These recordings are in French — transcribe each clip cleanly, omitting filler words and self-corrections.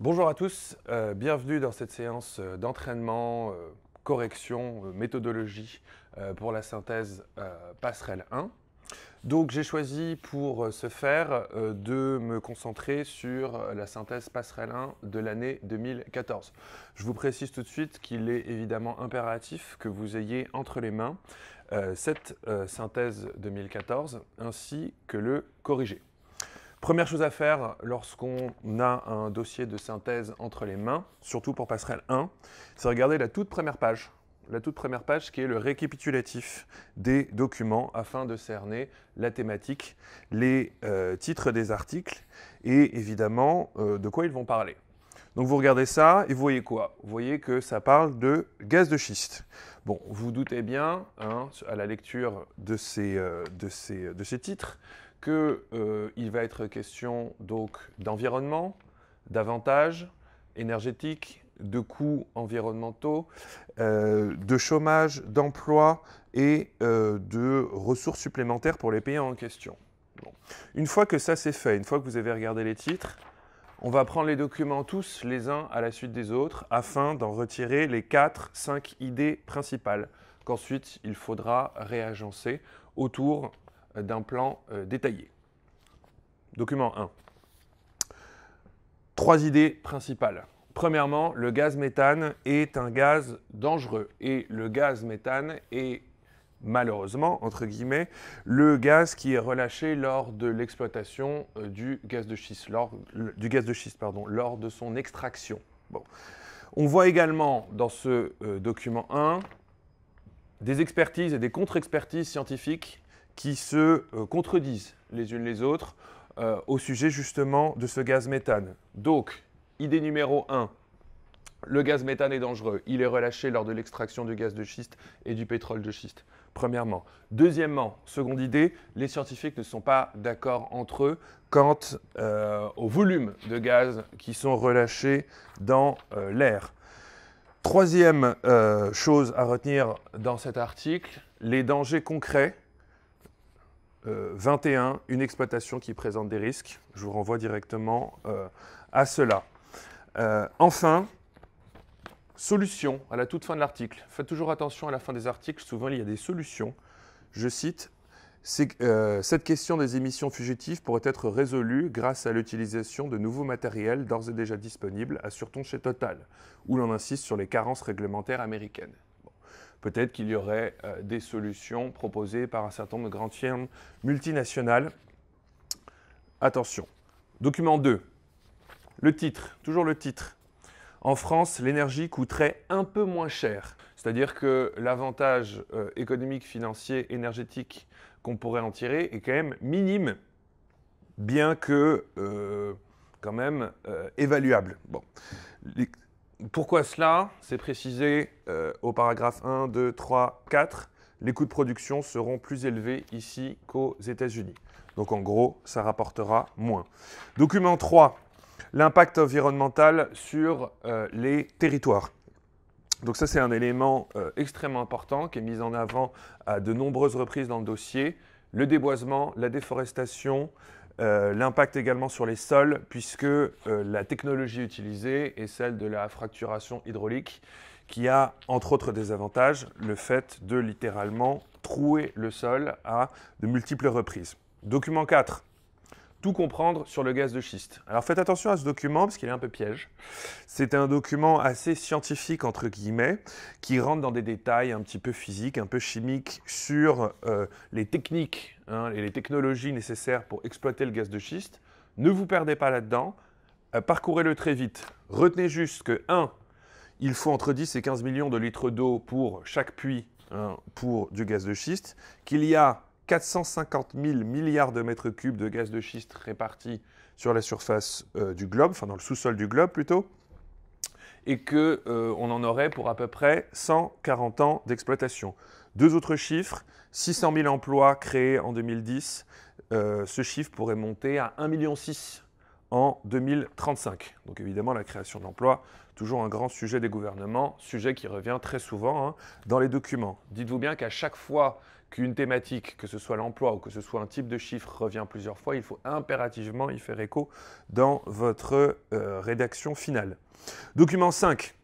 Bonjour à tous, bienvenue dans cette séance d'entraînement, correction, méthodologie pour la synthèse passerelle 1. Donc j'ai choisi pour ce faire de me concentrer sur la synthèse passerelle 1 de l'année 2014. Je vous précise tout de suite qu'il est évidemment impératif que vous ayez entre les mains cette synthèse 2014 ainsi que le corrigé. Première chose à faire lorsqu'on a un dossier de synthèse entre les mains, surtout pour passerelle 1, c'est regarder la toute première page. La toute première page qui est le récapitulatif des documents afin de cerner la thématique, les titres des articles et évidemment de quoi ils vont parler. Donc vous regardez ça et vous voyez quoi? Vous voyez que ça parle de gaz de schiste. Bon, vous doutez bien hein, à la lecture de ces titres qu'il va être question donc d'environnement, d'avantages énergétiques, de coûts environnementaux, de chômage, d'emploi et de ressources supplémentaires pour les pays en question. Bon. Une fois que ça c'est fait, une fois que vous avez regardé les titres, on va prendre les documents tous les uns à la suite des autres afin d'en retirer les 4-5 idées principales qu'ensuite il faudra réagencer autour d'un plan détaillé. Document 1. 3 idées principales. Premièrement, le gaz méthane est un gaz dangereux et le gaz méthane est malheureusement, entre guillemets, le gaz qui est relâché lors de l'exploitation du gaz de schiste, lors de son extraction. Bon. On voit également dans ce document 1 des expertises et des contre-expertises scientifiques qui se contredisent les unes les autres au sujet justement de ce gaz méthane. Donc, idée numéro 1, le gaz méthane est dangereux. Il est relâché lors de l'extraction du gaz de schiste et du pétrole de schiste, premièrement. Deuxièmement, seconde idée, les scientifiques ne sont pas d'accord entre eux quant au volume de gaz qui sont relâchés dans l'air. Troisième chose à retenir dans cet article, les dangers concrets. 21, une exploitation qui présente des risques. Je vous renvoie directement à cela. Enfin, solution à la toute fin de l'article. Faites toujours attention à la fin des articles, souvent il y a des solutions. Je cite, cette question des émissions fugitives pourrait être résolue grâce à l'utilisation de nouveaux matériels d'ores et déjà disponibles, assure-t-on chez Total, où l'on insiste sur les carences réglementaires américaines. Peut-être qu'il y aurait des solutions proposées par un certain nombre de grandes firmes multinationales. Attention. Document 2. Le titre, toujours le titre. En France, l'énergie coûterait un peu moins cher. C'est-à-dire que l'avantage économique, financier, énergétique qu'on pourrait en tirer est quand même minime, bien que quand même évaluable. Bon. Pourquoi cela? C'est précisé au paragraphe 1, 2, 3, 4. Les coûts de production seront plus élevés ici qu'aux États-Unis. Donc en gros, ça rapportera moins. Document 3. L'impact environnemental sur les territoires. Donc ça, c'est un élément extrêmement important qui est mis en avant à de nombreuses reprises dans le dossier. Le déboisement, la déforestation, l'impact également sur les sols, puisque la technologie utilisée est celle de la fracturation hydraulique, qui a, entre autres désavantages, le fait de littéralement trouer le sol à de multiples reprises. Document 4. Tout comprendre sur le gaz de schiste. Alors faites attention à ce document parce qu'il est un peu piège. C'est un document assez scientifique, entre guillemets, qui rentre dans des détails un petit peu physiques, un peu chimiques sur les techniques et les technologies nécessaires pour exploiter le gaz de schiste. Ne vous perdez pas là-dedans. Parcourez-le très vite. Retenez juste que 1. Il faut entre 10 et 15 millions de litres d'eau pour chaque puits pour du gaz de schiste, qu'il y a 450 000 milliards de mètres cubes de gaz de schiste répartis sur la surface du globe, enfin dans le sous-sol du globe plutôt, et qu'on en aurait pour à peu près 140 ans d'exploitation. Deux autres chiffres, 600 000 emplois créés en 2010, ce chiffre pourrait monter à 1,6 million en 2035. Donc évidemment, la création d'emplois, toujours un grand sujet des gouvernements, sujet qui revient très souvent dans les documents. Dites-vous bien qu'à chaque fois qu'une thématique, que ce soit l'emploi ou que ce soit un type de chiffre, revient plusieurs fois, il faut impérativement y faire écho dans votre rédaction finale. Document 5.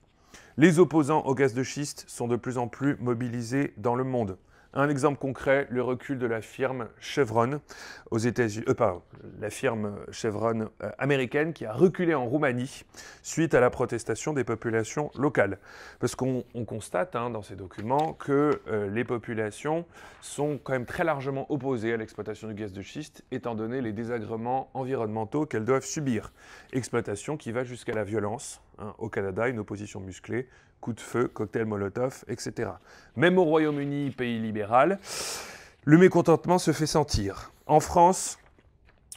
Les opposants au gaz de schiste sont de plus en plus mobilisés dans le monde. Un exemple concret, le recul de la firme Chevron aux États-Unis, la firme Chevron américaine qui a reculé en Roumanie suite à la protestation des populations locales. Parce qu'on constate dans ces documents que les populations sont quand même très largement opposées à l'exploitation du gaz de schiste, étant donné les désagréments environnementaux qu'elles doivent subir. Exploitation qui va jusqu'à la violence. Au Canada, une opposition musclée, coups de feu, cocktail Molotov, etc. Même au Royaume-Uni, pays libéral, le mécontentement se fait sentir. En France,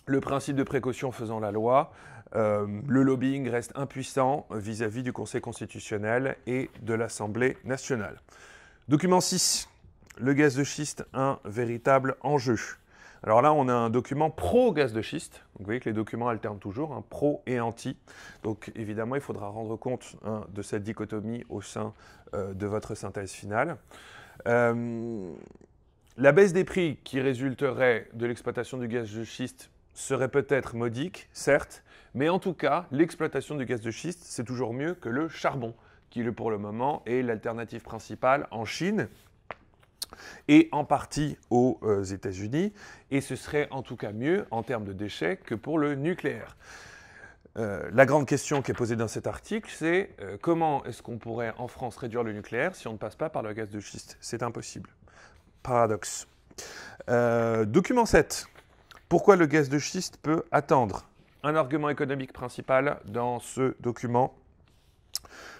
le principe de précaution faisant la loi, le lobbying reste impuissant vis-à-vis du Conseil constitutionnel et de l'Assemblée nationale. Document 6. Le gaz de schiste, un véritable enjeu. Alors là, on a un document pro-gaz de schiste. Donc vous voyez que les documents alternent toujours, pro et anti. Donc évidemment, il faudra rendre compte de cette dichotomie au sein de votre synthèse finale. La baisse des prix qui résulterait de l'exploitation du gaz de schiste serait peut-être modique, certes, mais en tout cas, l'exploitation du gaz de schiste, c'est toujours mieux que le charbon, qui pour le moment est l'alternative principale en Chine et en partie aux États-Unis, et ce serait en tout cas mieux en termes de déchets que pour le nucléaire. La grande question qui est posée dans cet article, c'est comment est-ce qu'on pourrait en France réduire le nucléaire si on ne passe pas par le gaz de schiste? C'est impossible. Paradoxe. Document 7. Pourquoi le gaz de schiste peut attendre? Un argument économique principal dans ce document.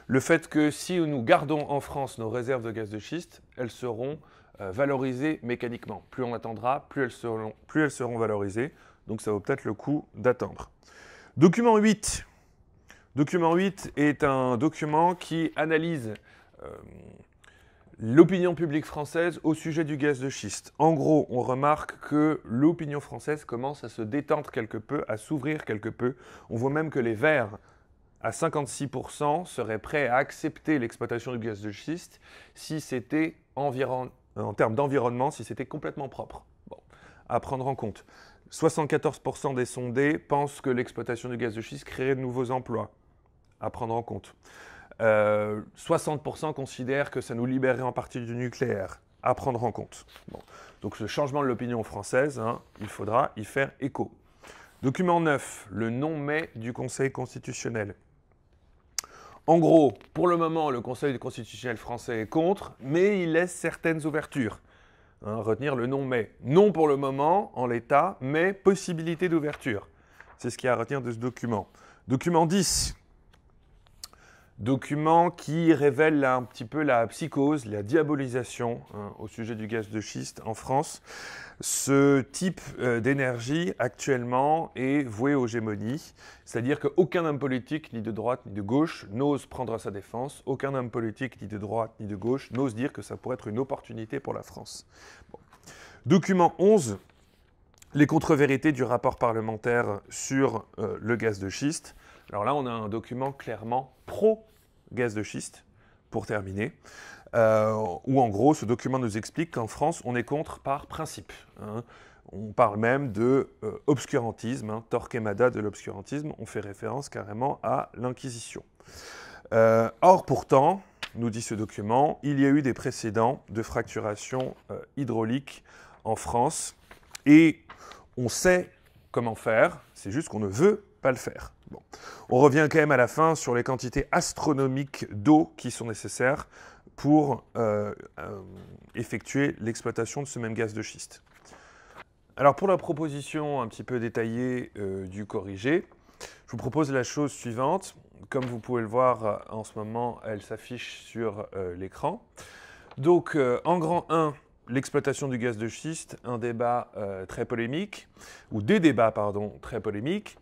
Le fait que si nous gardons en France nos réserves de gaz de schiste, elles seront valorisées mécaniquement. Plus on attendra, plus elles seront valorisées. Donc ça vaut peut-être le coup d'attendre. Document 8. Document 8 est un document qui analyse l'opinion publique française au sujet du gaz de schiste. En gros, on remarque que l'opinion française commence à se détendre quelque peu, à s'ouvrir quelque peu. On voit même que les Verts, à 56%, seraient prêts à accepter l'exploitation du gaz de schiste si c'était en termes d'environnement, si c'était complètement propre. Bon, à prendre en compte. 74% des sondés pensent que l'exploitation du gaz de schiste créerait de nouveaux emplois. À prendre en compte. 60% considèrent que ça nous libérerait en partie du nucléaire. À prendre en compte. Bon. Donc ce changement de l'opinion française, il faudra y faire écho. Document 9, le non-mais du Conseil constitutionnel. En gros, pour le moment, le Conseil constitutionnel français est contre, mais il laisse certaines ouvertures. Retenir le non-mais. Non pour le moment, en l'état, mais possibilité d'ouverture. C'est ce qu'il y a à retenir de ce document. Document 10. Document qui révèle un petit peu la psychose, la diabolisation au sujet du gaz de schiste en France. Ce type d'énergie actuellement est voué aux gémonies, c'est-à-dire qu'aucun homme politique, ni de droite ni de gauche, n'ose prendre sa défense. Aucun homme politique, ni de droite ni de gauche, n'ose dire que ça pourrait être une opportunité pour la France. Bon. Document 11, les contre-vérités du rapport parlementaire sur le gaz de schiste. Alors là, on a un document clairement pro-gaz de schiste, pour terminer, où en gros, ce document nous explique qu'en France, on est contre par principe. On parle même de obscurantisme, Torquemada de l'obscurantisme, on fait référence carrément à l'Inquisition. Or, pourtant, nous dit ce document, il y a eu des précédents de fracturation hydraulique en France, et on sait comment faire, c'est juste qu'on ne veut pas le faire. Bon. On revient quand même à la fin sur les quantités astronomiques d'eau qui sont nécessaires pour effectuer l'exploitation de ce même gaz de schiste. Alors pour la proposition un petit peu détaillée du corrigé, je vous propose la chose suivante. Comme vous pouvez le voir en ce moment, elle s'affiche sur l'écran. Donc en grand 1, l'exploitation du gaz de schiste, un débat très polémique, ou des débats, pardon, très polémiques.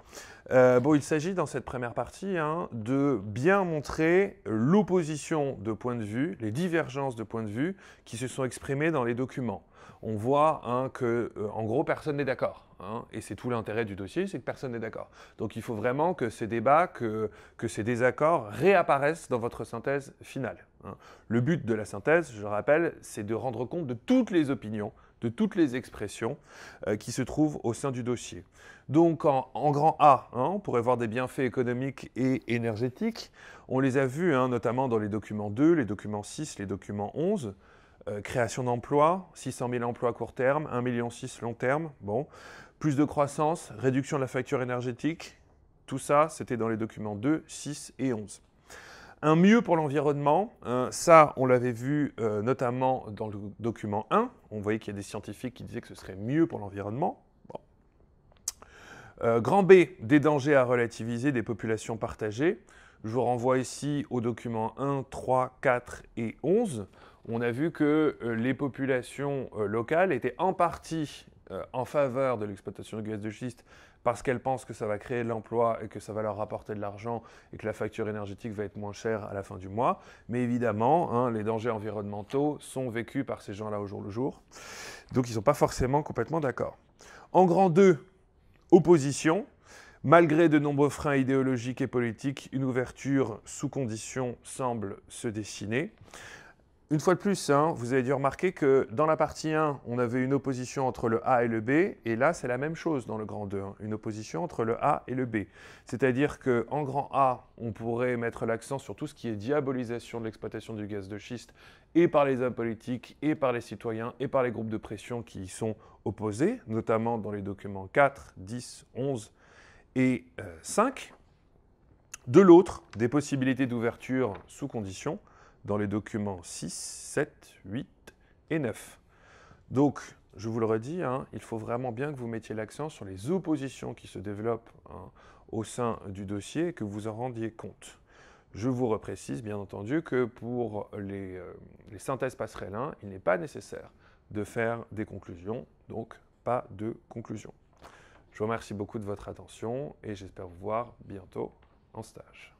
Il s'agit dans cette première partie de bien montrer l'opposition de points de vue, les divergences de points de vue qui se sont exprimées dans les documents. On voit que, en gros, personne n'est d'accord. hein, et c'est tout l'intérêt du dossier, c'est que personne n'est d'accord. Donc il faut vraiment que ces débats, que ces désaccords réapparaissent dans votre synthèse finale, hein. Le but de la synthèse, je rappelle, c'est de rendre compte de toutes les opinions, de toutes les expressions qui se trouvent au sein du dossier. Donc en grand A, hein, on pourrait voir des bienfaits économiques et énergétiques. On les a vus, hein, notamment dans les documents 2, les documents 6, les documents 11. Création d'emplois, 600 000 emplois à court terme, 1,6 million long terme. Bon. Plus de croissance, réduction de la facture énergétique. Tout ça, c'était dans les documents 2, 6 et 11. Un mieux pour l'environnement, ça, on l'avait vu notamment dans le document 1. On voyait qu'il y a des scientifiques qui disaient que ce serait mieux pour l'environnement. Bon. Grand B, des dangers à relativiser, des populations partagées. Je vous renvoie ici aux documents 1, 3, 4 et 11. On a vu que les populations locales étaient en partie en faveur de l'exploitation du gaz de schiste parce qu'elles pensent que ça va créer de l'emploi et que ça va leur rapporter de l'argent et que la facture énergétique va être moins chère à la fin du mois. Mais évidemment, hein, les dangers environnementaux sont vécus par ces gens-là au jour le jour. Donc ils ne sont pas forcément complètement d'accord. En grand 2, opposition. Malgré de nombreux freins idéologiques et politiques, une ouverture sous conditions semble se dessiner. Une fois de plus, hein, vous avez dû remarquer que dans la partie 1, on avait une opposition entre le A et le B, et là, c'est la même chose dans le grand 2, hein, une opposition entre le A et le B. C'est-à-dire qu'en grand A, on pourrait mettre l'accent sur tout ce qui est diabolisation de l'exploitation du gaz de schiste, et par les hommes politiques, et par les citoyens, et par les groupes de pression qui y sont opposés, notamment dans les documents 4, 10, 11 et 5. De l'autre, des possibilités d'ouverture sous conditions, dans les documents 6, 7, 8 et 9. Donc, je vous le redis, hein, il faut vraiment bien que vous mettiez l'accent sur les oppositions qui se développent, hein, au sein du dossier et que vous en rendiez compte. Je vous reprécise bien entendu que pour les synthèses passerelles 1, il n'est pas nécessaire de faire des conclusions, donc pas de conclusion. Je vous remercie beaucoup de votre attention et j'espère vous voir bientôt en stage.